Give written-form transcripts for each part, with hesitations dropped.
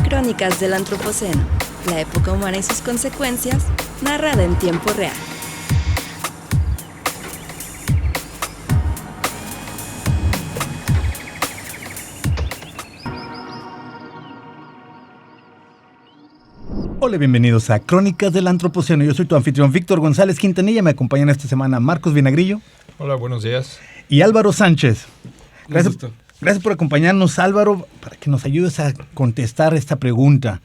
Crónicas del Antropoceno, la época humana y sus consecuencias, narrada en tiempo real. Hola, bienvenidos a Crónicas del Antropoceno. Yo soy tu anfitrión Víctor González Quintanilla. Me acompañan esta semana Marcos Vinagrillo. Hola, buenos días. Y Álvaro Sánchez. Gracias por acompañarnos, Álvaro, para que nos ayudes a contestar esta pregunta.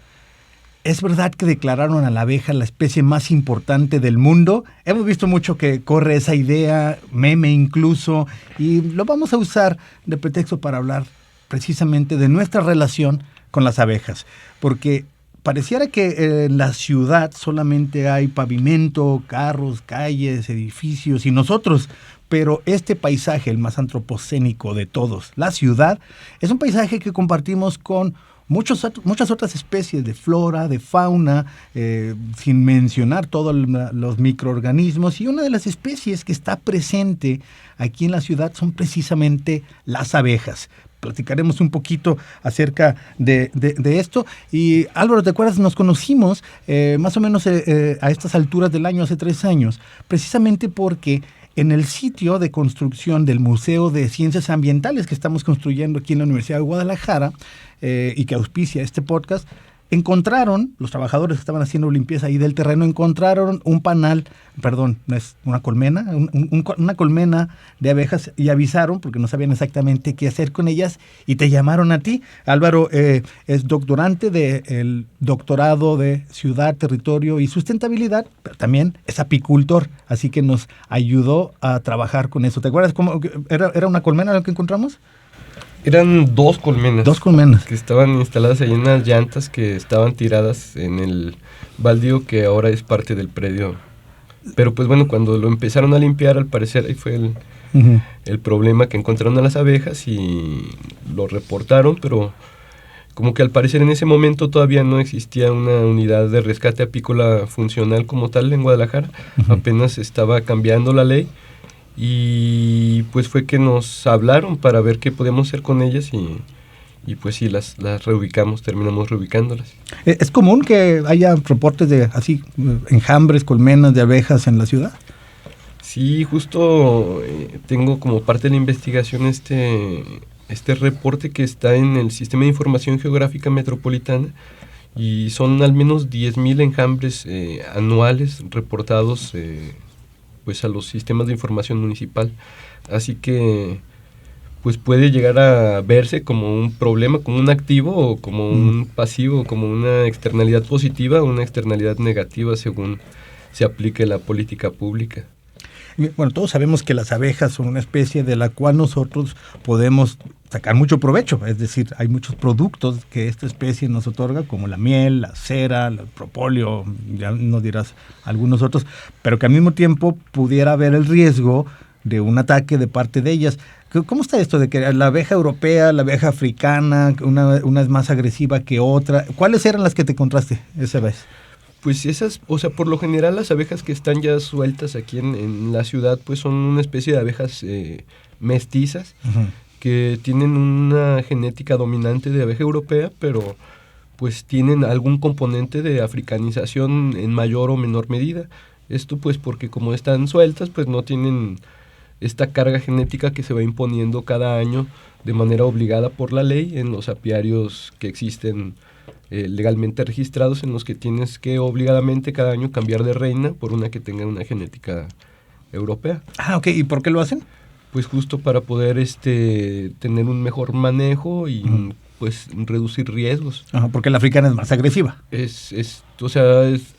¿Es verdad que declararon a la abeja la especie más importante del mundo? Hemos visto mucho que corre esa idea, meme incluso, y lo vamos a usar de pretexto para hablar precisamente de nuestra relación con las abejas. Porque pareciera que en la ciudad solamente hay pavimento, carros, calles, edificios y nosotros. Pero este paisaje, el más antropocénico de todos, la ciudad, es un paisaje que compartimos con muchas otras especies de flora, de fauna, sin mencionar todos los microorganismos. Y una de las especies que está presente aquí en la ciudad son precisamente las abejas. Platicaremos un poquito acerca de esto. Y Álvaro, ¿te acuerdas? Nos conocimos más o menos a estas alturas del año, hace 3 años, precisamente porque en el sitio de construcción del Museo de Ciencias Ambientales que estamos construyendo aquí en la Universidad de Guadalajara y que auspicia este podcast, encontraron, los trabajadores que estaban haciendo limpieza ahí del terreno, encontraron un panal, perdón, no es una colmena, una colmena de abejas y avisaron porque no sabían exactamente qué hacer con ellas y te llamaron a ti. Álvaro es doctorante del doctorado de Ciudad, Territorio y Sustentabilidad, pero también es apicultor, así que nos ayudó a trabajar con eso. ¿Te acuerdas cómo era una colmena lo que encontramos? Eran 2 colmenas. 2 colmenas. Que estaban instaladas ahí en unas llantas que estaban tiradas en el baldío que ahora es parte del predio. Pero pues bueno, cuando lo empezaron a limpiar, al parecer ahí fue el problema, que encontraron a las abejas y lo reportaron, pero como que al parecer en ese momento todavía no existía una unidad de rescate apícola funcional como tal en Guadalajara. Apenas estaba cambiando la ley. Y pues fue que nos hablaron para ver qué podíamos hacer con ellas y pues sí, las reubicamos, terminamos reubicándolas. ¿Es común que haya reportes de así enjambres, colmenas de abejas en la ciudad? Sí, justo tengo como parte de la investigación este reporte que está en el Sistema de Información Geográfica Metropolitana y son al menos 10,000 enjambres anuales reportados pues a los sistemas de información municipal, así que pues puede llegar a verse como un problema, como un activo o como un pasivo, como una externalidad positiva o una externalidad negativa según se aplique la política pública. Bueno, todos sabemos que las abejas son una especie de la cual nosotros podemos sacar mucho provecho, es decir, hay muchos productos que esta especie nos otorga, como la miel, la cera, el propóleo, ya nos dirás algunos otros, pero que al mismo tiempo pudiera haber el riesgo de un ataque de parte de ellas. ¿Cómo está esto de que la abeja europea, la abeja africana, una es más agresiva que otra? ¿Cuáles eran las que te encontraste esa vez? Pues esas, o sea, por lo general las abejas que están ya sueltas aquí en la ciudad, pues son una especie de abejas mestizas, que tienen una genética dominante de abeja europea, pero pues tienen algún componente de africanización en mayor o menor medida. Esto pues porque como están sueltas, pues no tienen esta carga genética que se va imponiendo cada año de manera obligada por la ley en los apiarios que existen legalmente registrados, en los que tienes que obligadamente cada año cambiar de reina por una que tenga una genética europea. Ah, ok. ¿Y por qué lo hacen? Pues justo para poder tener un mejor manejo y pues reducir riesgos. Ajá, porque la africana es más agresiva.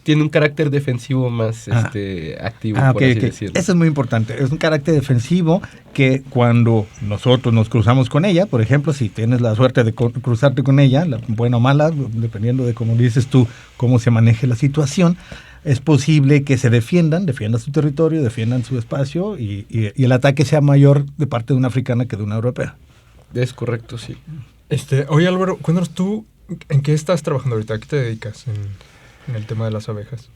Tiene un carácter defensivo más activo, por así decirlo. Eso es muy importante. Es un carácter defensivo que cuando nosotros nos cruzamos con ella, por ejemplo, si tienes la suerte de cruzarte con ella, buena o mala, dependiendo de cómo dices tú, cómo se maneje la situación, es posible que se defiendan su territorio, defiendan su espacio y el ataque sea mayor de parte de una africana que de una europea. Es correcto, sí. Oye, Álvaro, cuéntanos tú, ¿en qué estás trabajando ahorita? ¿A qué te dedicas en el tema de las abejas?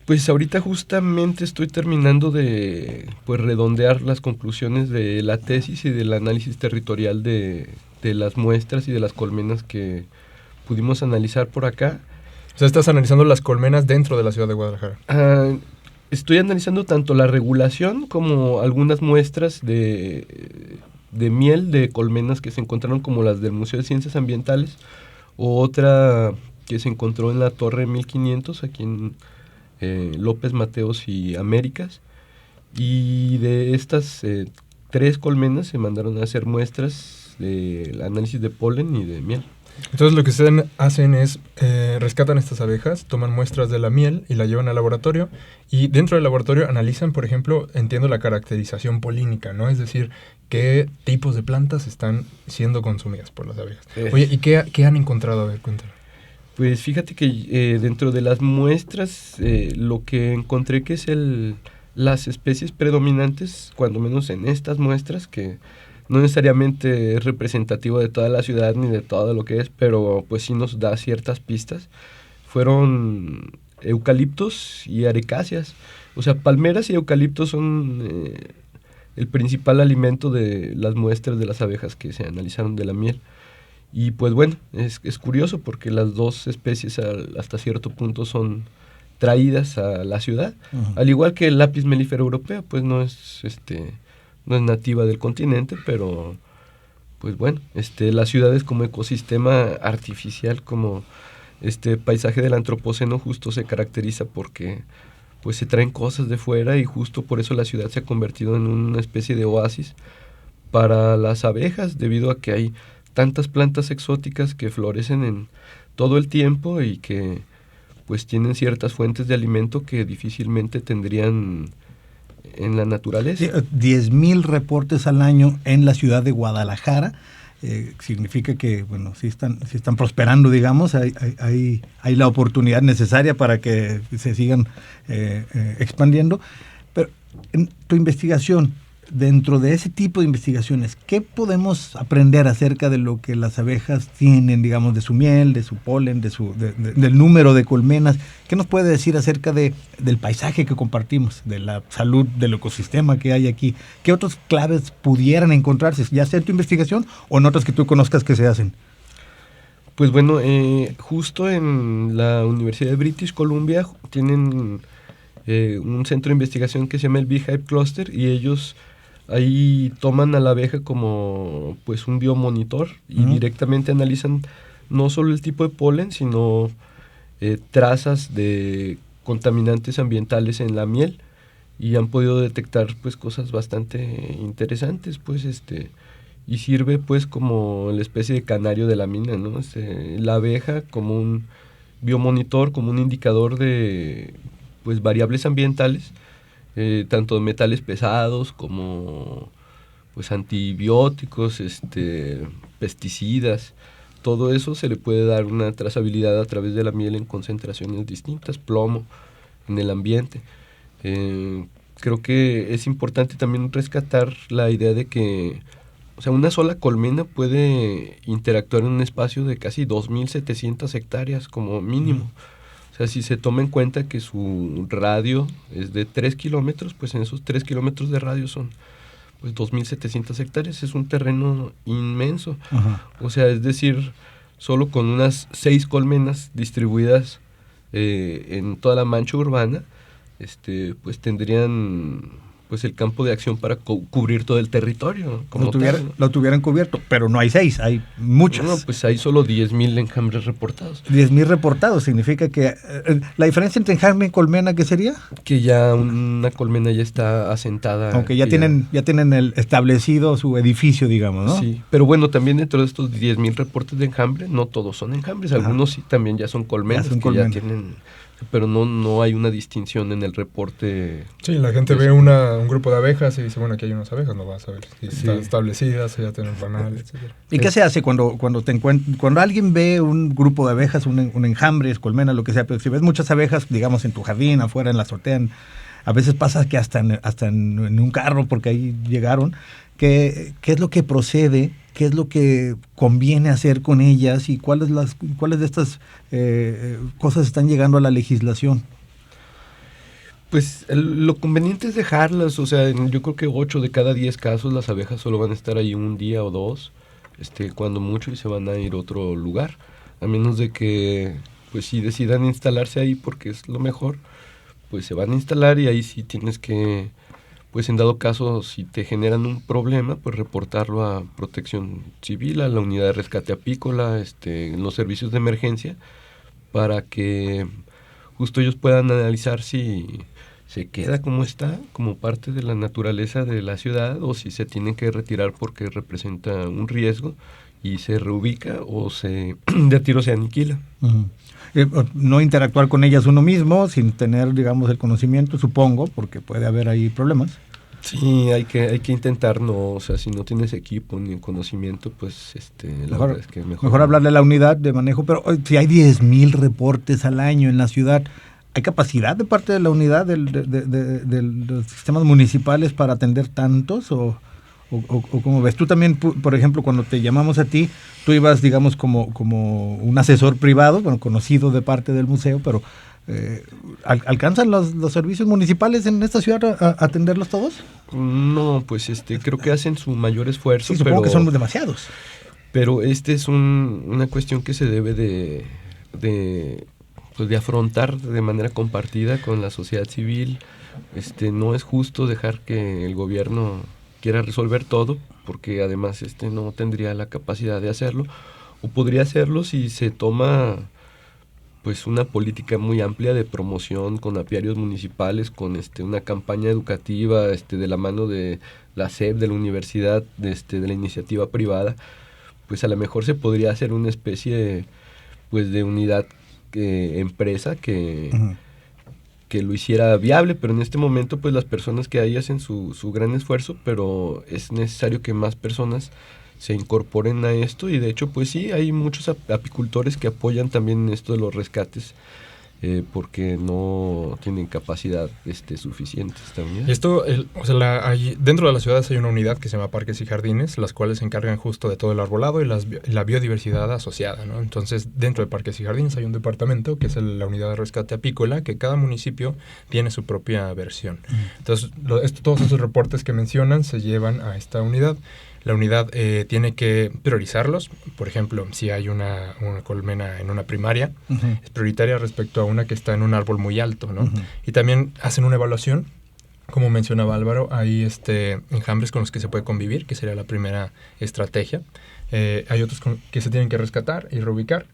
Pues ahorita justamente estoy terminando de pues redondear las conclusiones de la tesis y del análisis territorial de las muestras y de las colmenas que pudimos analizar por acá. O sea, estás analizando las colmenas dentro de la ciudad de Guadalajara. Estoy analizando tanto la regulación como algunas muestras de miel de colmenas que se encontraron, como las del Museo de Ciencias Ambientales, o otra que se encontró en la Torre 1500 aquí en López Mateos y Américas. Y de estas 3 colmenas se mandaron a hacer muestras de análisis de polen y de miel. Entonces lo que ustedes hacen es rescatan estas abejas, toman muestras de la miel y la llevan al laboratorio, y dentro del laboratorio analizan, por ejemplo, entiendo, la caracterización polínica, ¿no? Es decir, qué tipos de plantas están siendo consumidas por las abejas. Oye, ¿y qué han encontrado? A ver, cuéntame. Pues fíjate que dentro de las muestras lo que encontré que es las especies predominantes, cuando menos en estas muestras, que no necesariamente es representativo de toda la ciudad ni de todo lo que es, pero pues sí nos da ciertas pistas, fueron eucaliptos y arecáceas. O sea, palmeras y eucaliptos son el principal alimento de las muestras de las abejas que se analizaron de la miel. Y pues bueno, es curioso porque las dos especies hasta cierto punto son traídas a la ciudad. Uh-huh. Al igual que el lápiz melífero europeo, pues no es nativa del continente, pero pues bueno, las ciudades como ecosistema artificial, como este paisaje del antropoceno, justo se caracteriza porque pues se traen cosas de fuera, y justo por eso la ciudad se ha convertido en una especie de oasis para las abejas, debido a que hay tantas plantas exóticas que florecen en todo el tiempo y que pues tienen ciertas fuentes de alimento que difícilmente tendrían en la naturaleza. 10,000 reportes al año en la ciudad de Guadalajara. Significa que, bueno, sí están prosperando, digamos, hay la oportunidad necesaria para que se sigan expandiendo. Pero en tu investigación, dentro de ese tipo de investigaciones, ¿qué podemos aprender acerca de lo que las abejas tienen, digamos, de su miel, de su polen, del número de colmenas? ¿Qué nos puede decir acerca del paisaje que compartimos, de la salud del ecosistema que hay aquí? ¿Qué otras claves pudieran encontrarse, ya sea en tu investigación o en otras que tú conozcas que se hacen? Pues bueno, justo en la Universidad de British Columbia tienen un centro de investigación que se llama el Beehive Cluster, y ellos ahí toman a la abeja como pues un biomonitor y directamente analizan no solo el tipo de polen, sino trazas de contaminantes ambientales en la miel, y han podido detectar pues cosas bastante interesantes, pues y sirve pues como la especie de canario de la mina, ¿no? La abeja como un biomonitor, como un indicador de pues variables ambientales, tanto metales pesados como pues antibióticos, pesticidas. Todo eso se le puede dar una trazabilidad a través de la miel en concentraciones distintas, plomo en el ambiente. Creo que es importante también rescatar la idea de que, o sea, una sola colmena puede interactuar en un espacio de casi 2.700 hectáreas como mínimo. O sea, si se toma en cuenta que su radio es de 3 kilómetros, pues en esos 3 kilómetros de radio son pues 2.700 hectáreas, es un terreno inmenso. Ajá. O sea, es decir, solo con unas 6 colmenas distribuidas en toda la mancha urbana, pues tendrían pues el campo de acción para cubrir todo el territorio. Lo tuvieran cubierto, pero no hay 6, hay muchas. No, pues hay solo 10,000 enjambres reportados. 10,000 reportados, significa que la diferencia entre enjambre y colmena, ¿qué sería? Que ya una colmena ya está asentada. Aunque ya tienen establecido su edificio, digamos, ¿no? Sí, pero bueno, también dentro de estos 10,000 reportes de enjambre, no todos son enjambres, algunos sí también ya son colmenas, ya tienen, pero no hay una distinción en el reporte. Sí, la gente ve un grupo de abejas y dice, bueno, aquí hay unas abejas, no vas a ver si están establecidas, ya tienen panales, etc. ¿Y qué se hace cuando alguien ve un grupo de abejas, un enjambre, colmena, lo que sea, pero si ves muchas abejas, digamos, en tu jardín, afuera, en la azotea, a veces pasa que hasta en un carro, porque ahí llegaron, ¿qué es lo que procede? ¿Qué es lo que conviene hacer con ellas? ¿Y cuáles de estas cosas están llegando a la legislación? Pues lo conveniente es dejarlas, o sea, yo creo que 8 de cada 10 casos las abejas solo van a estar ahí un día o dos, cuando mucho, y se van a ir a otro lugar, a menos de que, pues si decidan instalarse ahí porque es lo mejor, pues se van a instalar y ahí sí tienes que, pues en dado caso, si te generan un problema, pues reportarlo a Protección Civil, a la unidad de rescate apícola, en los servicios de emergencia, para que justo ellos puedan analizar si se queda como está, como parte de la naturaleza de la ciudad, o si se tiene que retirar porque representa un riesgo y se reubica o de a tiro se aniquila. Uh-huh. No interactuar con ellas uno mismo sin tener, digamos, el conocimiento, supongo, porque puede haber ahí problemas. Sí, hay que intentar, no, o sea, si no tienes equipo ni conocimiento, pues la verdad es que mejor hablarle a la unidad de manejo, pero si hay 10,000 reportes al año en la ciudad, ¿hay capacidad de parte de la unidad de los sistemas municipales para atender tantos? ¿O cómo ves? Tú también, por ejemplo, cuando te llamamos a ti, tú ibas, digamos, como un asesor privado, bueno, conocido de parte del museo, pero ¿alcanzan los servicios municipales en esta ciudad a atenderlos todos? No, pues creo que hacen su mayor esfuerzo. Sí, supongo que son demasiados. Pero es una cuestión que se debe de afrontar de manera compartida con la sociedad civil. No es justo dejar que el gobierno quiera resolver todo, porque además no tendría la capacidad de hacerlo, o podría hacerlo si se toma pues una política muy amplia de promoción con apiarios municipales, con una campaña educativa de la mano de la SEP, de la universidad, de la iniciativa privada. Pues a lo mejor se podría hacer una especie pues de unidad empresa que lo hiciera viable, pero en este momento pues las personas que hay hacen su gran esfuerzo, pero es necesario que más personas se incorporen a esto, y de hecho pues sí, hay muchos apicultores que apoyan también esto de los rescates, porque no tienen capacidad suficiente también. Esto, dentro de las ciudades hay una unidad que se llama Parques y Jardines, las cuales se encargan justo de todo el arbolado y la biodiversidad asociada, ¿no? Entonces, dentro de Parques y Jardines hay un departamento que es la unidad de rescate apícola, que cada municipio tiene su propia versión. Entonces, todos esos reportes que mencionan se llevan a esta unidad. La unidad tiene que priorizarlos. Por ejemplo, si hay una colmena en una primaria, es prioritaria respecto a una que está en un árbol muy alto, ¿no? Y también hacen una evaluación. Como mencionaba Álvaro, hay enjambres con los que se puede convivir, que sería la primera estrategia. Hay otros que se tienen que rescatar y reubicar.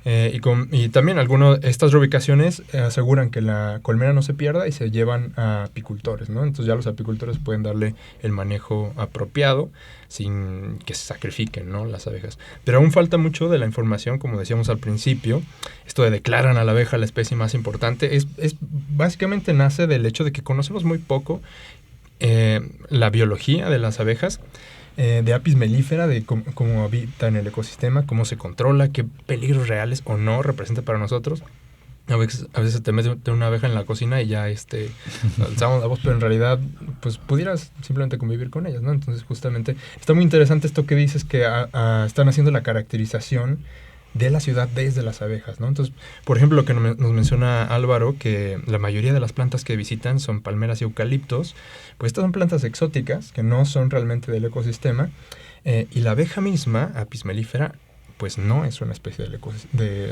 Y también estas reubicaciones aseguran que la colmena no se pierda y se llevan a apicultores, ¿no? Entonces ya los apicultores pueden darle el manejo apropiado sin que se sacrifiquen, ¿no?, las abejas. Pero aún falta mucho de la información, como decíamos al principio. Esto de declaran a la abeja la especie más importante es básicamente nace del hecho de que conocemos muy poco la biología de las abejas, de Apis mellifera, de cómo habita en el ecosistema, cómo se controla, qué peligros reales o no representa para nosotros. A veces te metes una abeja en la cocina y ya alzamos la voz, pero en realidad pues pudieras simplemente convivir con ellas, ¿no? Entonces justamente está muy interesante esto que dices, que están haciendo la caracterización de la ciudad desde las abejas, ¿no? Entonces, por ejemplo, lo que nos menciona Álvaro, que la mayoría de las plantas que visitan son palmeras y eucaliptos, pues estas son plantas exóticas que no son realmente del ecosistema, y la abeja misma, Apis mellifera, pues no es una especie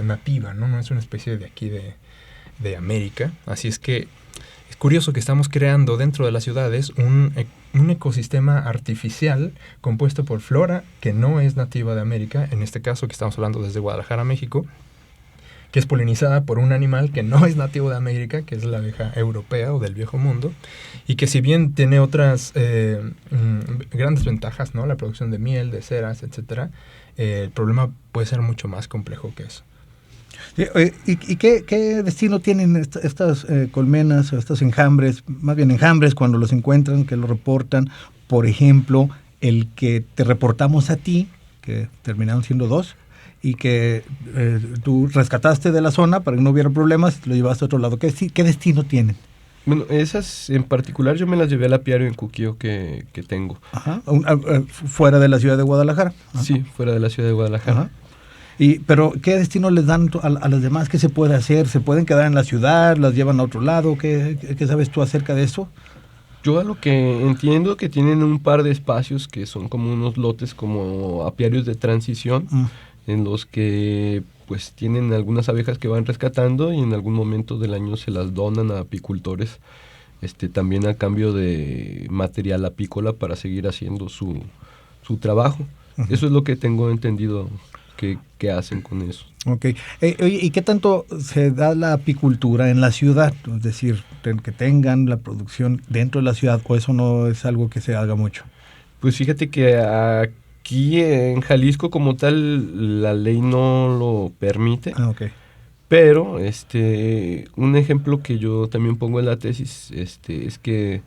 nativa, ¿no? No es una especie de aquí de América. Así es que es curioso que estamos creando dentro de las ciudades un ecosistema artificial compuesto por flora que no es nativa de América, en este caso que estamos hablando desde Guadalajara, México, que es polinizada por un animal que no es nativo de América, que es la abeja europea o del viejo mundo, y que si bien tiene otras grandes ventajas, ¿no?, la producción de miel, de ceras, etcétera, el problema puede ser mucho más complejo que eso. ¿Y qué destino tienen estas colmenas o estos enjambres, más bien enjambres, cuando los encuentran, que los reportan? Por ejemplo, el que te reportamos a ti, que terminaron siendo 2, y que tú rescataste de la zona para que no hubiera problemas y lo llevaste a otro lado. ¿Qué destino tienen? Bueno, esas en particular yo me las llevé al apiario en Cuquío que tengo. Ajá. ¿Fuera de la ciudad de Guadalajara? Ajá. Sí, fuera de la ciudad de Guadalajara. Ajá. Pero ¿qué destino les dan a las demás? ¿Qué se puede hacer? ¿Se pueden quedar en la ciudad? ¿Las llevan a otro lado? ¿Qué sabes tú acerca de eso? Yo a lo que entiendo que tienen un par de espacios que son como unos lotes como apiarios de transición, en los que pues tienen algunas abejas que van rescatando y en algún momento del año se las donan a apicultores, también a cambio de material apícola para seguir haciendo su trabajo. Eso es lo que tengo entendido que hacen con eso. Ok. Oye, ¿y qué tanto se da la apicultura en la ciudad? Es decir, que tengan la producción dentro de la ciudad, ¿o eso no es algo que se haga mucho? Pues fíjate que aquí en Jalisco como tal la ley no lo permite. Ok. Pero un ejemplo que yo también pongo en la tesis es que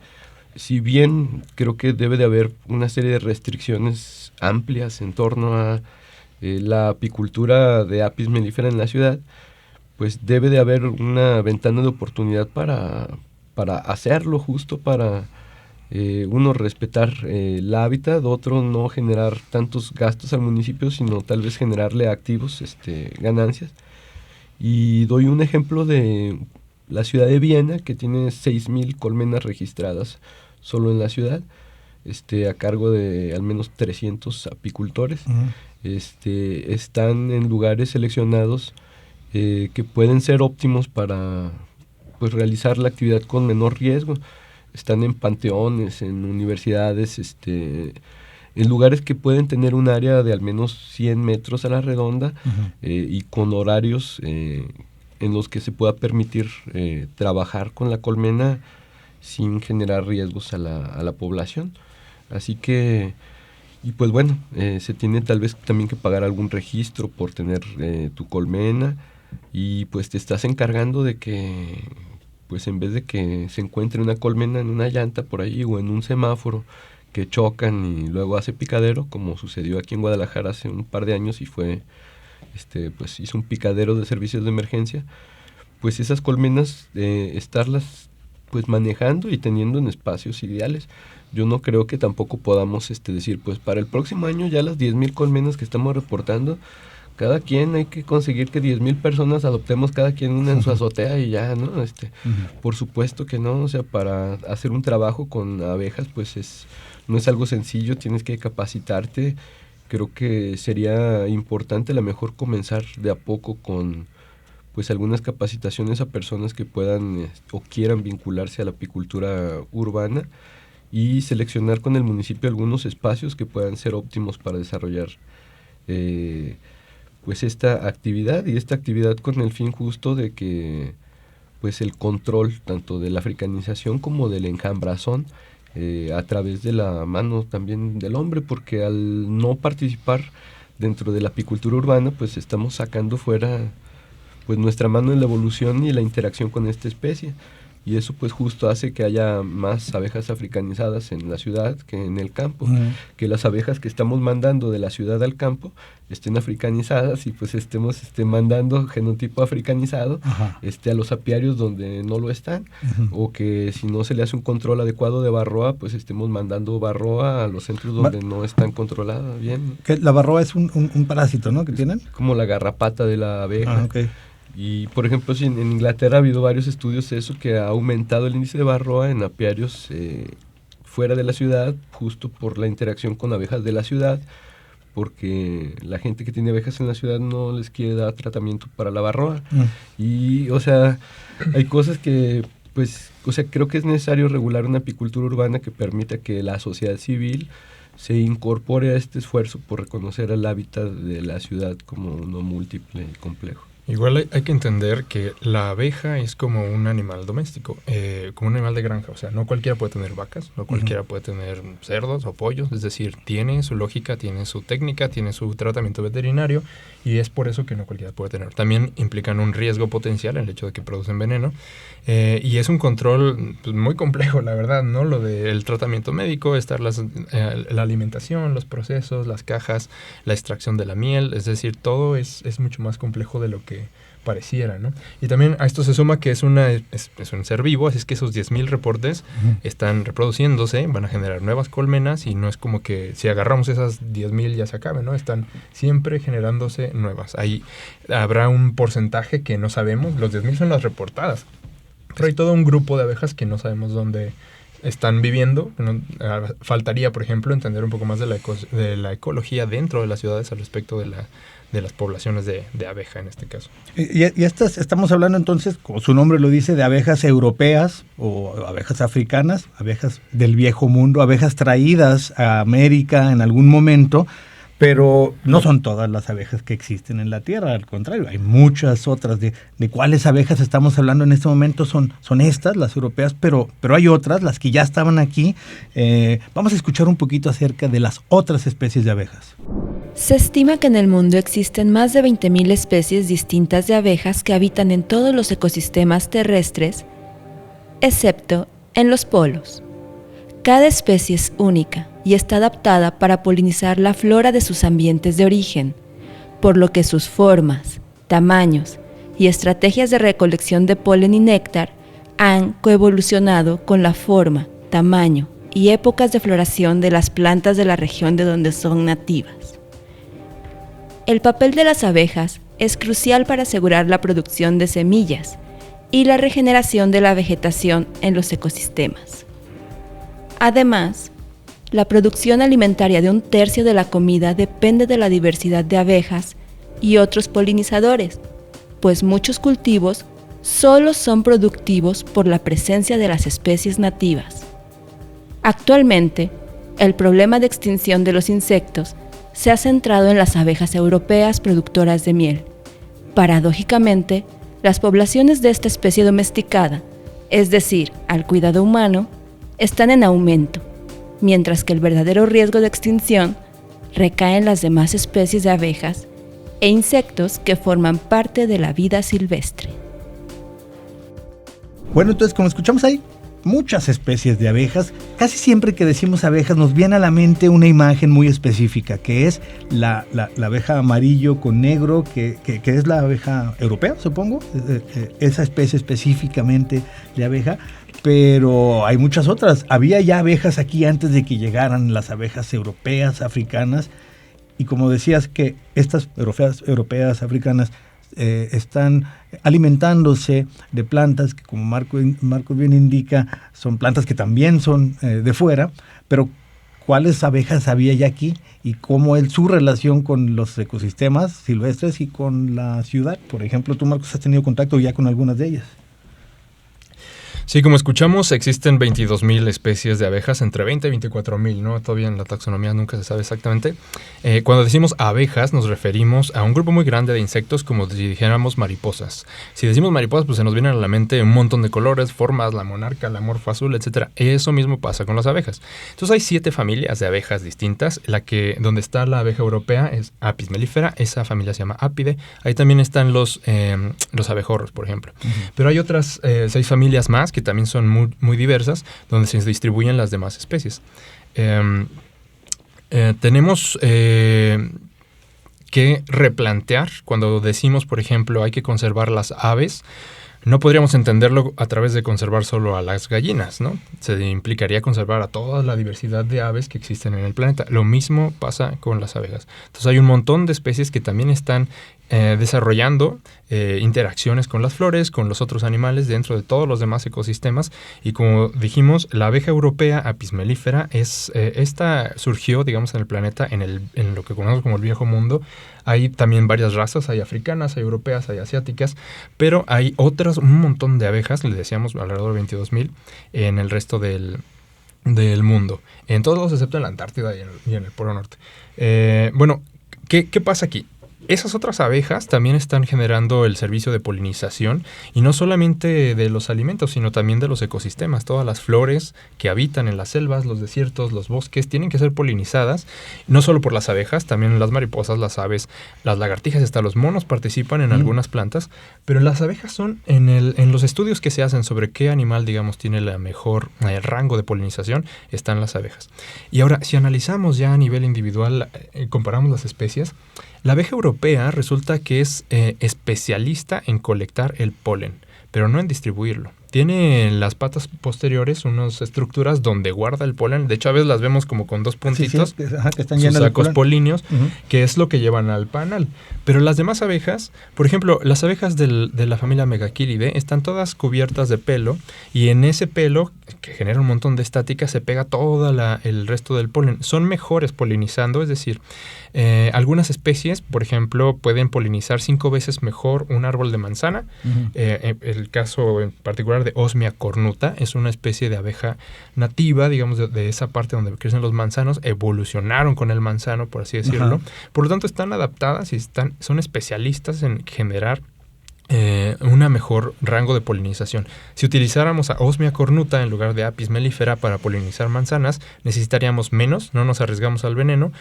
si bien creo que debe de haber una serie de restricciones amplias en torno a la apicultura de Apis mellifera en la ciudad, pues debe de haber una ventana de oportunidad para hacerlo, justo para uno respetar el hábitat, otro no generar tantos gastos al municipio, sino tal vez generarle activos, ganancias. Y doy un ejemplo de la ciudad de Viena, que tiene 6,000 colmenas registradas solo en la ciudad, a cargo de al menos 300 apicultores. Están en lugares seleccionados que pueden ser óptimos para pues realizar la actividad con menor riesgo. Están en panteones, en universidades, en lugares que pueden tener un área de al menos 100 metros a la redonda, y con horarios en los que se pueda permitir trabajar con la colmena sin generar riesgos a la población. Así que, y pues bueno, se tiene tal vez también que pagar algún registro por tener tu colmena, y pues te estás encargando de que, pues en vez de que se encuentre una colmena en una llanta por ahí o en un semáforo, que chocan y luego hace picadero, como sucedió aquí en Guadalajara hace un par de años y fue, pues hizo un picadero de servicios de emergencia, pues esas colmenas, estarlas pues manejando y teniendo en espacios ideales. Yo no creo que tampoco podamos decir, pues para el próximo año ya las 10,000 colmenas que estamos reportando, cada quien hay que conseguir que 10,000 personas adoptemos cada quien una en su azotea y ya, ¿no? Por supuesto que no, o sea, para hacer un trabajo con abejas, pues no es algo sencillo, tienes que capacitarte. Creo que sería importante a lo mejor comenzar de a poco con pues algunas capacitaciones a personas que puedan o quieran vincularse a la apicultura urbana, y seleccionar con el municipio algunos espacios que puedan ser óptimos para desarrollar pues esta actividad, y esta actividad con el fin justo de que pues el control tanto de la africanización como del enjambrazón a través de la mano también del hombre, porque al no participar dentro de la apicultura urbana, pues estamos sacando fuera pues nuestra mano en la evolución y la interacción con esta especie, y eso pues justo hace que haya más abejas africanizadas en la ciudad que en el campo, que las abejas que estamos mandando de la ciudad al campo estén africanizadas, y pues estemos mandando genotipo africanizado a los apiarios donde no lo están, o que si no se le hace un control adecuado de varroa, pues estemos mandando varroa a los centros donde no están controladas bien. Que la varroa es un parásito, ¿no? ¿Que tienen? Como la garrapata de la abeja. Okay. Y, por ejemplo, si en Inglaterra ha habido varios estudios de eso, que ha aumentado el índice de varroa en apiarios fuera de la ciudad, justo por la interacción con abejas de la ciudad, porque la gente que tiene abejas en la ciudad no les quiere dar tratamiento para la varroa. Y, o sea, hay cosas que, pues, o sea, creo que es necesario regular una apicultura urbana que permita que la sociedad civil se incorpore a este esfuerzo por reconocer el hábitat de la ciudad como uno múltiple y complejo. Igual hay que entender que la abeja es como un animal doméstico, como un animal de granja. O sea, no cualquiera puede tener vacas, no cualquiera puede tener cerdos o pollos. Es decir, tiene su lógica, tiene su técnica, tiene su tratamiento veterinario, y es por eso que no cualquiera puede tener. También implican un riesgo potencial el hecho de que producen veneno, y es un control pues, muy complejo, la verdad, ¿no? Lo del tratamiento médico, la alimentación, los procesos, las cajas, la extracción de la miel. Es decir, todo es mucho más complejo de lo que pareciera, ¿no? Y también a esto se suma que es un ser vivo, así es que esos 10.000 reportes están reproduciéndose, van a generar nuevas colmenas y no es como que si agarramos esas 10.000 ya se acaben, ¿no? Están siempre generándose nuevas. Ahí habrá un porcentaje que no sabemos, los 10.000 son las reportadas, pero hay todo un grupo de abejas que no sabemos dónde están viviendo. Faltaría, por ejemplo, entender un poco más de la ecología dentro de las ciudades al respecto de las poblaciones de abeja en este caso. Y estamos hablando entonces, como su nombre lo dice, de abejas europeas o abejas africanas, abejas del viejo mundo, abejas traídas a América en algún momento, pero no son todas las abejas que existen en la Tierra, al contrario, hay muchas otras. ¿De cuáles abejas estamos hablando en este momento? Son estas, las europeas, pero hay otras, las que ya estaban aquí. Vamos a escuchar un poquito acerca de las otras especies de abejas. Se estima que en el mundo existen más de 20.000 especies distintas de abejas que habitan en todos los ecosistemas terrestres, excepto en los polos. Cada especie es única y está adaptada para polinizar la flora de sus ambientes de origen, por lo que sus formas, tamaños y estrategias de recolección de polen y néctar han coevolucionado con la forma, tamaño y épocas de floración de las plantas de la región de donde son nativas. El papel de las abejas es crucial para asegurar la producción de semillas y la regeneración de la vegetación en los ecosistemas. Además, la producción alimentaria de 1/3 de la comida depende de la diversidad de abejas y otros polinizadores, pues muchos cultivos solo son productivos por la presencia de las especies nativas. Actualmente, el problema de extinción de los insectos se ha centrado en las abejas europeas productoras de miel. Paradójicamente, las poblaciones de esta especie domesticada, es decir, al cuidado humano, están en aumento, mientras que el verdadero riesgo de extinción recae en las demás especies de abejas e insectos que forman parte de la vida silvestre. Bueno, entonces, como escuchamos, hay muchas especies de abejas. Casi siempre que decimos abejas nos viene a la mente una imagen muy específica, que es la abeja amarillo con negro, que es la abeja europea, supongo, esa especie específicamente de abeja. Pero hay muchas otras. Había ya abejas aquí antes de que llegaran las abejas europeas, africanas. Y como decías que estas europeas, africanas, están alimentándose de plantas que, como Marcos bien indica, son plantas que también son de fuera. Pero ¿cuáles abejas había ya aquí? Y cómo es su relación con los ecosistemas silvestres y con la ciudad. Por ejemplo, tú, Marcos, has tenido contacto ya con algunas de ellas. Sí, como escuchamos, existen 22.000 especies de abejas, entre 20 y 24.000, ¿no? Todavía en la taxonomía nunca se sabe exactamente. Cuando decimos abejas, nos referimos a un grupo muy grande de insectos, como si dijéramos mariposas. Si decimos mariposas, pues se nos vienen a la mente un montón de colores, formas, la monarca, la morfa azul, etc. Eso mismo pasa con las abejas. Entonces hay 7 familias de abejas distintas. Donde está la abeja europea es Apis mellifera, esa familia se llama Apidae. Ahí también están los abejorros, por ejemplo. Uh-huh. Pero hay otras 6 familias más que también son muy, muy diversas, donde se distribuyen las demás especies. Tenemos que replantear, cuando decimos, por ejemplo, hay que conservar las aves, no podríamos entenderlo a través de conservar solo a las gallinas, ¿no? Se implicaría conservar a toda la diversidad de aves que existen en el planeta. Lo mismo pasa con las abejas. Entonces hay un montón de especies que también están desarrollando interacciones con las flores, con los otros animales dentro de todos los demás ecosistemas. Y como dijimos, la abeja europea Apis mellifera esta surgió, digamos, en el planeta, en lo que conocemos como el viejo mundo. Hay también varias razas, hay africanas, hay europeas, hay asiáticas, pero hay un montón de abejas, les decíamos alrededor de 22.000 en el resto del mundo, en todos los excepto en la Antártida y en el Polo Norte. Bueno, ¿qué pasa aquí? Esas otras abejas también están generando el servicio de polinización, y no solamente de los alimentos, sino también de los ecosistemas. Todas las flores que habitan en las selvas, los desiertos, los bosques, tienen que ser polinizadas, no solo por las abejas, también las mariposas, las aves, las lagartijas, hasta los monos participan en algunas plantas, pero las abejas son, en los estudios que se hacen sobre qué animal, digamos, tiene el mejor rango de polinización, están las abejas. Y ahora, si analizamos ya a nivel individual, comparamos las especies, La abeja europea resulta que es especialista en colectar el polen, pero no en distribuirlo. Tiene en las patas posteriores unas estructuras donde guarda el polen. De hecho, a veces las vemos como con dos puntitos, que están sus llenas de sacos polen. políneos, Ujú. que es lo que llevan al panal. Pero las demás abejas, por ejemplo, las abejas de la familia Megachiridae están todas cubiertas de pelo, y en ese pelo, que genera un montón de estática, se pega todo el resto del polen. Son mejores polinizando, es decir, algunas especies, por ejemplo, pueden polinizar 5 veces mejor un árbol de manzana. Ujú. El caso en particular de Osmia cornuta es una especie de abeja nativa, digamos, de esa parte donde crecen los manzanos. Evolucionaron con el manzano, por así decirlo. Ajá. Por lo tanto, están adaptadas y son especialistas en generar una mejor rango de polinización. Si utilizáramos a Osmia cornuta en lugar de Apis mellifera para polinizar manzanas, necesitaríamos menos, no nos arriesgamos al veneno,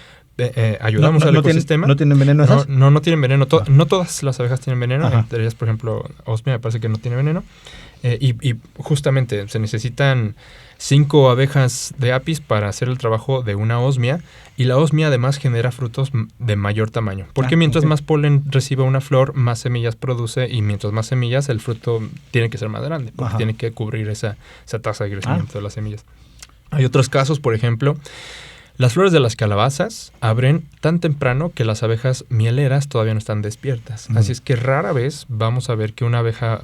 ayudamos al ecosistema. ¿No tienen veneno esas? No tienen veneno. No todas las abejas tienen veneno. Ajá. Entre ellas, por ejemplo, Osmia me parece que no tiene veneno. Y justamente se necesitan 5 abejas de Apis para hacer el trabajo de una osmia, y la osmia además genera frutos de mayor tamaño, porque mientras más polen recibe una flor, más semillas produce, y mientras más semillas, el fruto tiene que ser más grande, porque Ajá. tiene que cubrir esa tasa de crecimiento de las semillas. Hay otros casos, por ejemplo, las flores de las calabazas abren tan temprano que las abejas mieleras todavía no están despiertas. Así es que rara vez vamos a ver que una abeja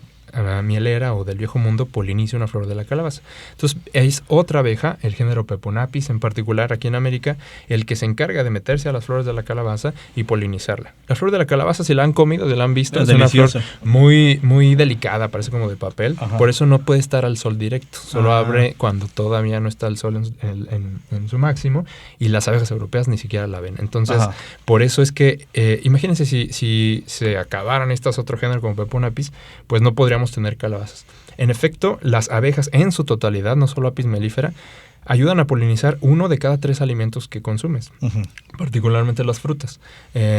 mielera o del viejo mundo polinice una flor de la calabaza. Entonces es otra abeja, el género Peponapis en particular aquí en América, el que se encarga de meterse a las flores de la calabaza y polinizarla. La flor de la calabaza, si la han comido, si la han visto, es una flor muy, muy delicada, parece como de papel. Ajá. Por eso no puede estar al sol directo, solo Ah. abre cuando todavía no está el sol en su máximo, y las abejas europeas ni siquiera la ven. Entonces, Ajá. por eso es que, imagínense si se acabaran estas otro género como Peponapis, pues no podríamos tener calabazas. En efecto, las abejas en su totalidad, no solo Apis mellifera, ayudan a polinizar 1 de cada 3 alimentos que consumes, Ujú. particularmente las frutas.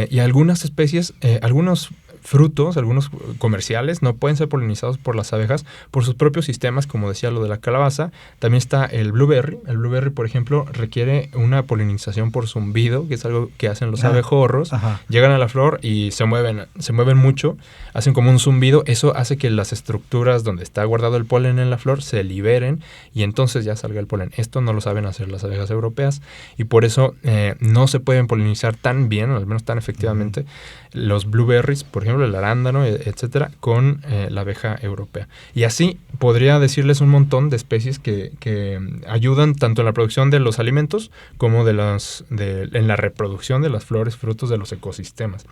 Y algunas especies, algunos frutos, algunos comerciales, no pueden ser polinizados por las abejas por sus propios sistemas, como decía lo de la calabaza. También está el blueberry. El blueberry, por ejemplo, requiere una polinización por zumbido, que es algo que hacen los abejorros. Ajá. Llegan a la flor y se mueven mucho, hacen como un zumbido. Eso hace que las estructuras donde está guardado el polen en la flor se liberen y entonces ya salga el polen. Esto no lo saben hacer las abejas europeas, y por eso no se pueden polinizar tan bien, al menos tan efectivamente, los blueberries, por ejemplo, el arándano, etcétera, con la abeja europea. Y así podría decirles un montón de especies que ayudan tanto en la producción de los alimentos como en la reproducción de las flores, frutos de los ecosistemas.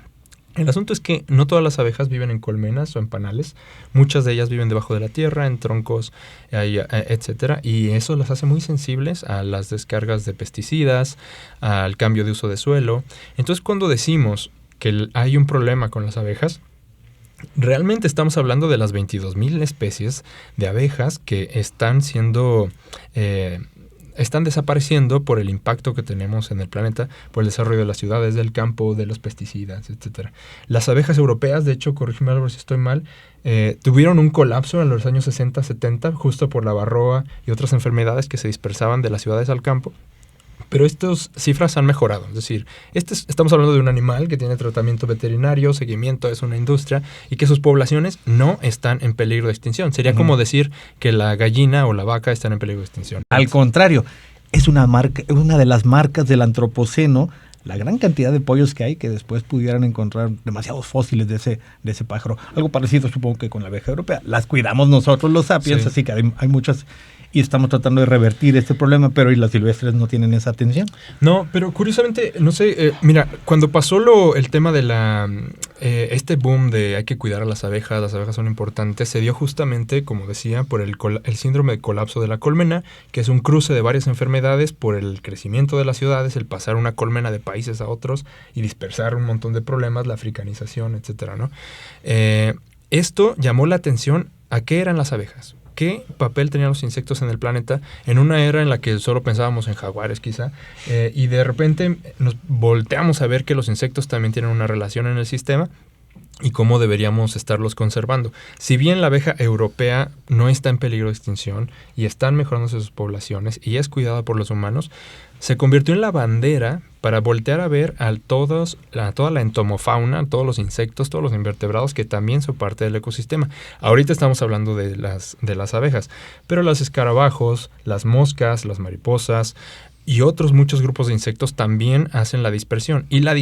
El asunto es que no todas las abejas viven en colmenas o en panales. Muchas de ellas viven debajo de la tierra, en troncos, etcétera, y eso las hace muy sensibles a las descargas de pesticidas, al cambio de uso de suelo. Entonces, cuando decimos que hay un problema con las abejas, realmente estamos hablando de las 22,000 especies de abejas que están desapareciendo por el impacto que tenemos en el planeta, por el desarrollo de las ciudades, del campo, de los pesticidas, etcétera. Las abejas europeas, de hecho, corrígeme Álvaro si estoy mal, tuvieron un colapso en los años 60, 70, justo por la varroa y otras enfermedades que se dispersaban de las ciudades al campo. Pero estas cifras han mejorado. Es decir, estamos hablando de un animal que tiene tratamiento veterinario, seguimiento, es una industria, y que sus poblaciones no están en peligro de extinción. Sería como decir que la gallina o la vaca están en peligro de extinción. Al contrario, es una de las marcas del antropoceno, la gran cantidad de pollos que hay, que después pudieran encontrar demasiados fósiles de ese pájaro. Algo parecido, supongo, que con la abeja europea. Las cuidamos nosotros los sapiens, Sí. así que hay muchas, y estamos tratando de revertir este problema, pero ¿y las silvestres no tienen esa atención? No, pero curiosamente, no sé, mira, cuando pasó el tema de este boom de hay que cuidar a las abejas son importantes, se dio justamente, como decía, por el síndrome de colapso de la colmena, que es un cruce de varias enfermedades por el crecimiento de las ciudades, el pasar una colmena de países a otros y dispersar un montón de problemas, la africanización, etcétera, ¿no? Esto llamó la atención a qué eran las abejas. ¿Qué papel tenían los insectos en el planeta en una era en la que solo pensábamos en jaguares quizá? Y de repente nos volteamos a ver que los insectos también tienen una relación en el sistema. y cómo deberíamos estarlos conservando. Si bien la abeja europea no está en peligro de extinción y están mejorándose sus poblaciones y es cuidada por los humanos, se convirtió en la bandera para voltear a ver a toda la entomofauna, todos los insectos, todos los invertebrados que también son parte del ecosistema. Ahorita estamos hablando de las abejas, pero los escarabajos, las moscas, las mariposas y otros muchos grupos de insectos también hacen la dispersión y la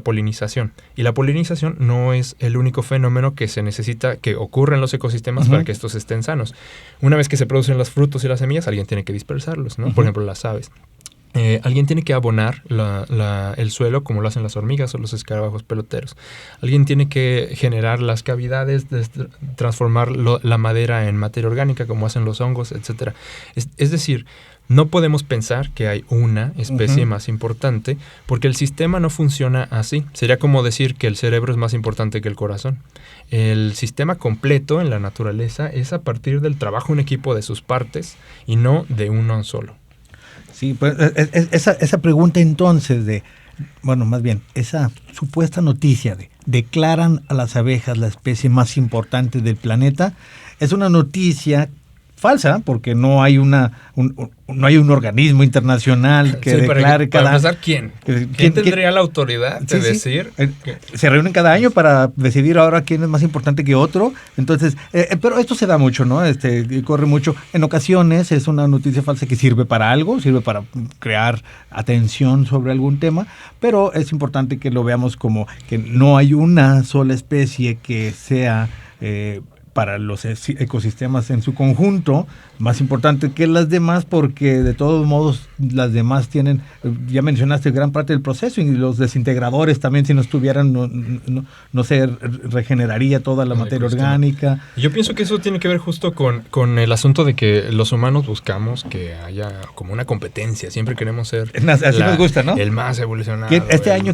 polinización. Y la polinización no es el único fenómeno que se necesita, que ocurre en los ecosistemas para que estos estén sanos. Una vez que se producen los frutos y las semillas, alguien tiene que dispersarlos, ¿no? Por ejemplo, las aves. Alguien tiene que abonar el suelo como lo hacen las hormigas o los escarabajos peloteros. Alguien tiene que generar las cavidades, transformar la madera en materia orgánica como hacen los hongos, etc. Es decir, no podemos pensar que hay una especie más importante porque el sistema no funciona así. Sería como decir que el cerebro es más importante que el corazón. El sistema completo en la naturaleza es a partir del trabajo en equipo de sus partes y no de uno solo. Sí, pues esa pregunta entonces más bien, esa supuesta noticia de declaran a las abejas la especie más importante del planeta, es una noticia falsa porque no hay no hay un organismo internacional que declare para empezar, ¿quién tendría la autoridad de decir? Se reúnen cada año para decidir ahora quién es más importante que otro. Entonces, pero esto se da mucho, ¿no? Corre mucho. En ocasiones es una noticia falsa que sirve para algo, sirve para crear atención sobre algún tema, pero es importante que lo veamos como que no hay una sola especie que sea para los ecosistemas en su conjunto más importante que las demás, porque de todos modos las demás tienen, ya mencionaste, gran parte del proceso, y los desintegradores también, si no estuvieran, no se regeneraría toda la materia orgánica. Yo pienso que eso tiene que ver justo con el asunto de que los humanos buscamos que haya como una competencia, siempre queremos ser así nos gusta, ¿no? El más evolucionado.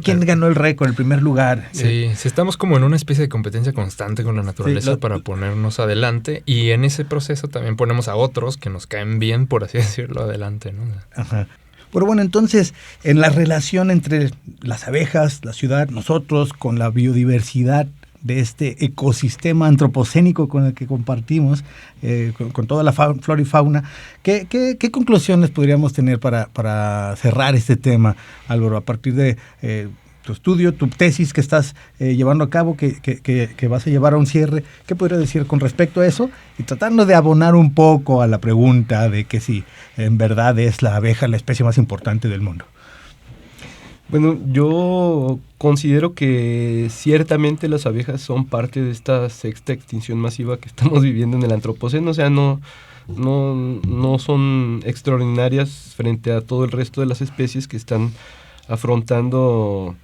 ¿Quién ganó el récord, el primer lugar? Sí, estamos como en una especie de competencia constante con la naturaleza para ponernos adelante, y en ese proceso también ponemos a otros que nos caen bien, por así decirlo, adelante, ¿no? Ajá. Pero bueno, entonces, en la relación entre las abejas, la ciudad, nosotros, con la biodiversidad de este ecosistema antropocénico con el que compartimos, con toda la flora y fauna, ¿qué conclusiones podríamos tener para cerrar este tema, Álvaro, a partir de tu estudio, tu tesis que estás llevando a cabo, que vas a llevar a un cierre? ¿Qué podría decir con respecto a eso? Y tratando de abonar un poco a la pregunta de que si en verdad es la abeja la especie más importante del mundo. Bueno, yo considero que ciertamente las abejas son parte de esta sexta extinción masiva que estamos viviendo en el Antropoceno. O sea, no son extraordinarias frente a todo el resto de las especies que están afrontando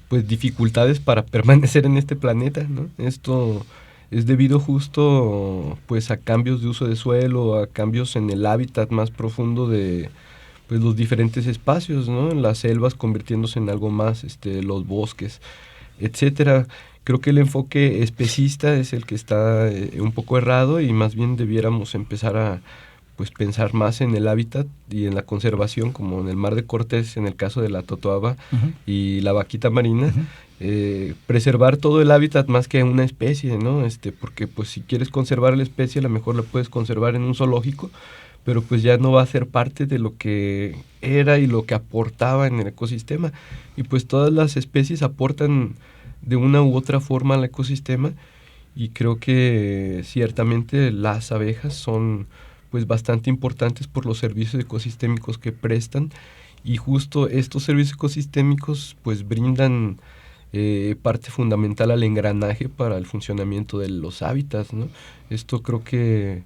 pues dificultades para permanecer en este planeta, ¿no? Esto es debido justo pues a cambios de uso de suelo, a cambios en el hábitat más profundo de pues los diferentes espacios, ¿no? Las selvas convirtiéndose en algo más, los bosques, etcétera. Creo que el enfoque especista es el que está un poco errado, y más bien debiéramos empezar a pues pensar más en el hábitat y en la conservación, como en el Mar de Cortés, en el caso de la totoaba y la vaquita marina. Preservar todo el hábitat más que una especie, ¿no? Porque pues si quieres conservar la especie, a lo mejor la puedes conservar en un zoológico, pero pues ya no va a ser parte de lo que era y lo que aportaba en el ecosistema. Y pues todas las especies aportan de una u otra forma al ecosistema, y creo que ciertamente las abejas son pues bastante importantes por los servicios ecosistémicos que prestan, y justo estos servicios ecosistémicos pues brindan parte fundamental al engranaje para el funcionamiento de los hábitats, ¿no? Esto creo que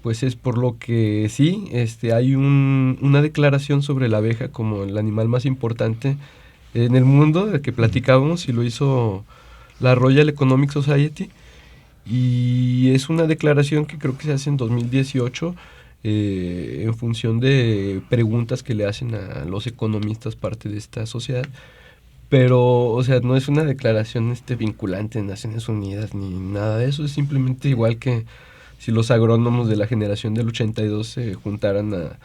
pues es por lo que sí, hay una declaración sobre la abeja como el animal más importante en el mundo, del que platicábamos, y lo hizo la Royal Economic Society. Y es una declaración que creo que se hace en 2018 en función de preguntas que le hacen a los economistas parte de esta sociedad. Pero, o sea, no es una declaración vinculante en Naciones Unidas ni nada de eso. Es simplemente igual que si los agrónomos de la generación del 82 se juntaran a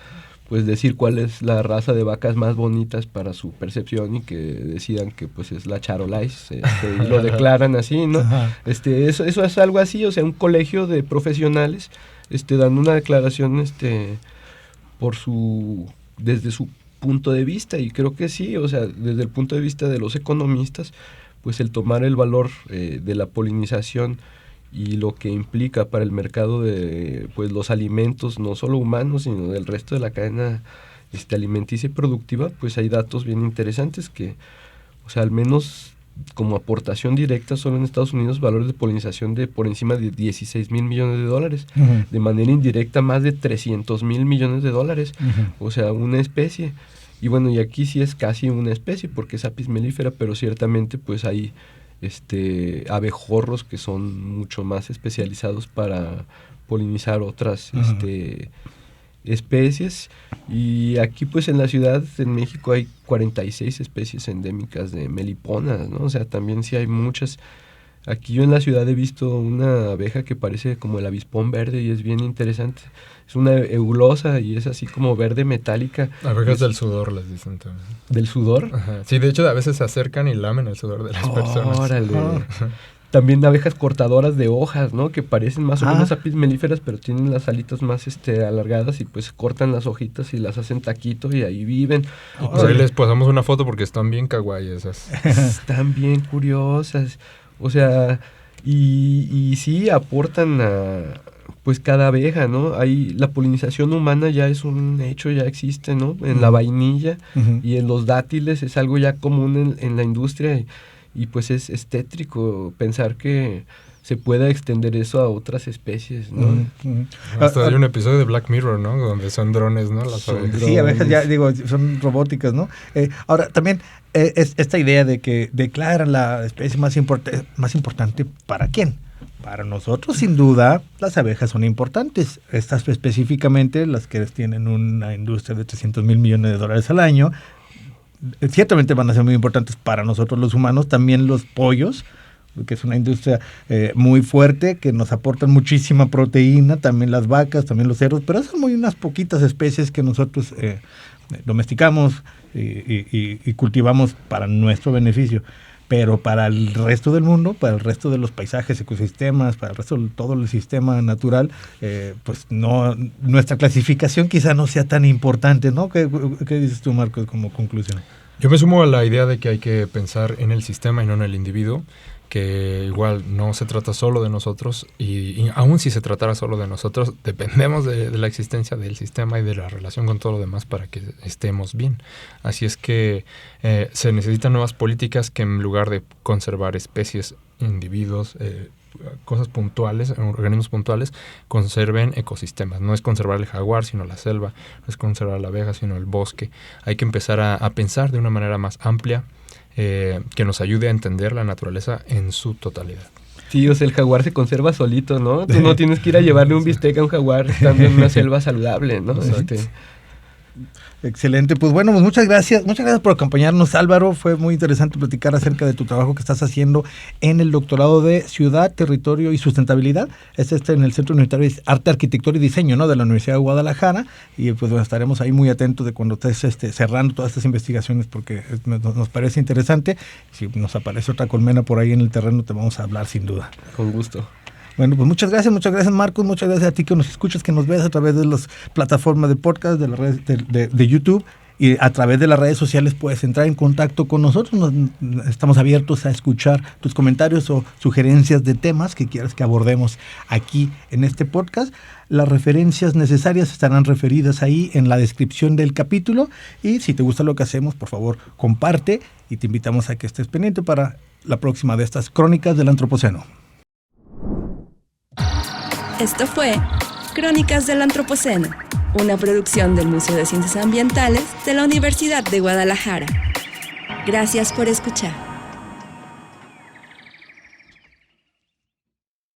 pues decir cuál es la raza de vacas más bonitas para su percepción y que decidan que pues es la Charolais, y lo declaran así, ¿no? Eso es algo así, o sea, un colegio de profesionales dando una declaración desde su punto de vista, y creo que sí, o sea, desde el punto de vista de los economistas, pues el tomar el valor de la polinización y lo que implica para el mercado de pues los alimentos, no solo humanos, sino del resto de la cadena alimenticia y productiva, pues hay datos bien interesantes que, o sea, al menos como aportación directa solo en Estados Unidos valores de polinización de por encima de 16 mil millones de dólares, de manera indirecta más de 300 mil millones de dólares, o sea, una especie. Y bueno, y aquí sí es casi una especie porque es apis mellifera, pero ciertamente pues hay abejorros que son mucho más especializados para polinizar otras especies. Y aquí pues en la ciudad, en México, hay 46 especies endémicas de meliponas, ¿no? O sea, también sí hay muchas. Aquí yo en la ciudad he visto una abeja que parece como el avispón verde y es bien interesante. Es una eulosa y es así como verde metálica. Abejas del sudor les dicen también. ¿Del sudor? Ajá. Sí, de hecho a veces se acercan y lamen el sudor de las personas. ¡Órale! También abejas cortadoras de hojas, ¿no? Que parecen más o menos apis mellíferas, pero tienen las alitas más alargadas y pues cortan las hojitas y las hacen taquito y ahí viven. Pues ahí les pasamos una foto porque están bien kawaii esas. Están bien curiosas. O sea, y sí aportan pues cada abeja, ¿no? La polinización humana ya es un hecho, ya existe, ¿no? En la vainilla y en los dátiles es algo ya común en la industria y pues es tétrico pensar que se pueda extender eso a otras especies, ¿no? Hasta hay un episodio de Black Mirror, ¿no? Donde son drones, ¿no? Las abejas. Sí, abejas ya, son robóticas, ¿no? Ahora, también esta idea de que declaran la especie más importante, ¿para quién? Para nosotros, sin duda, las abejas son importantes. Estas específicamente, las que tienen una industria de 300 mil millones de dólares al año, ciertamente van a ser muy importantes para nosotros los humanos. También los pollos, que es una industria muy fuerte, que nos aportan muchísima proteína, también las vacas, también los cerdos, pero son muy unas poquitas especies que nosotros domesticamos y cultivamos para nuestro beneficio. Pero para el resto del mundo, para el resto de los paisajes, ecosistemas, para el resto de todo el sistema natural, pues no, nuestra clasificación quizá no sea tan importante, ¿no? ¿Qué dices tú, Marcos, como conclusión? Yo me sumo a la idea de que hay que pensar en el sistema y no en el individuo, que igual no se trata solo de nosotros y aún si se tratara solo de nosotros, dependemos de la existencia del sistema y de la relación con todo lo demás para que estemos bien. Así es que se necesitan nuevas políticas que en lugar de conservar especies, individuos, cosas puntuales, organismos puntuales, conserven ecosistemas. No es conservar el jaguar, sino la selva, no es conservar la abeja, sino el bosque. Hay que empezar a pensar de una manera más amplia, que nos ayude a entender la naturaleza en su totalidad. Sí, o sea, el jaguar se conserva solito, ¿no? Tú no tienes que ir a llevarle un bistec a un jaguar estando en una selva saludable, ¿no? Excelente, pues bueno, pues muchas gracias por acompañarnos, Álvaro. Fue muy interesante platicar acerca de tu trabajo que estás haciendo en el doctorado de Ciudad, Territorio y Sustentabilidad. En el Centro Universitario de Arte, Arquitectura y Diseño, ¿no? De la Universidad de Guadalajara. Y pues bueno, estaremos ahí muy atentos de cuando estés cerrando todas estas investigaciones porque nos parece interesante. Si nos aparece otra colmena por ahí en el terreno, te vamos a hablar sin duda. Con gusto. Bueno, pues muchas gracias Marcos, muchas gracias a ti que nos escuchas, que nos ves a través de las plataformas de podcast, de las redes de YouTube, y a través de las redes sociales puedes entrar en contacto con nosotros. Estamos abiertos a escuchar tus comentarios o sugerencias de temas que quieras que abordemos aquí en este podcast. Las referencias necesarias estarán referidas ahí en la descripción del capítulo, y si te gusta lo que hacemos, por favor, comparte, y te invitamos a que estés pendiente para la próxima de estas Crónicas del Antropoceno. Esto fue Crónicas del Antropoceno, una producción del Museo de Ciencias Ambientales de la Universidad de Guadalajara. Gracias por escuchar.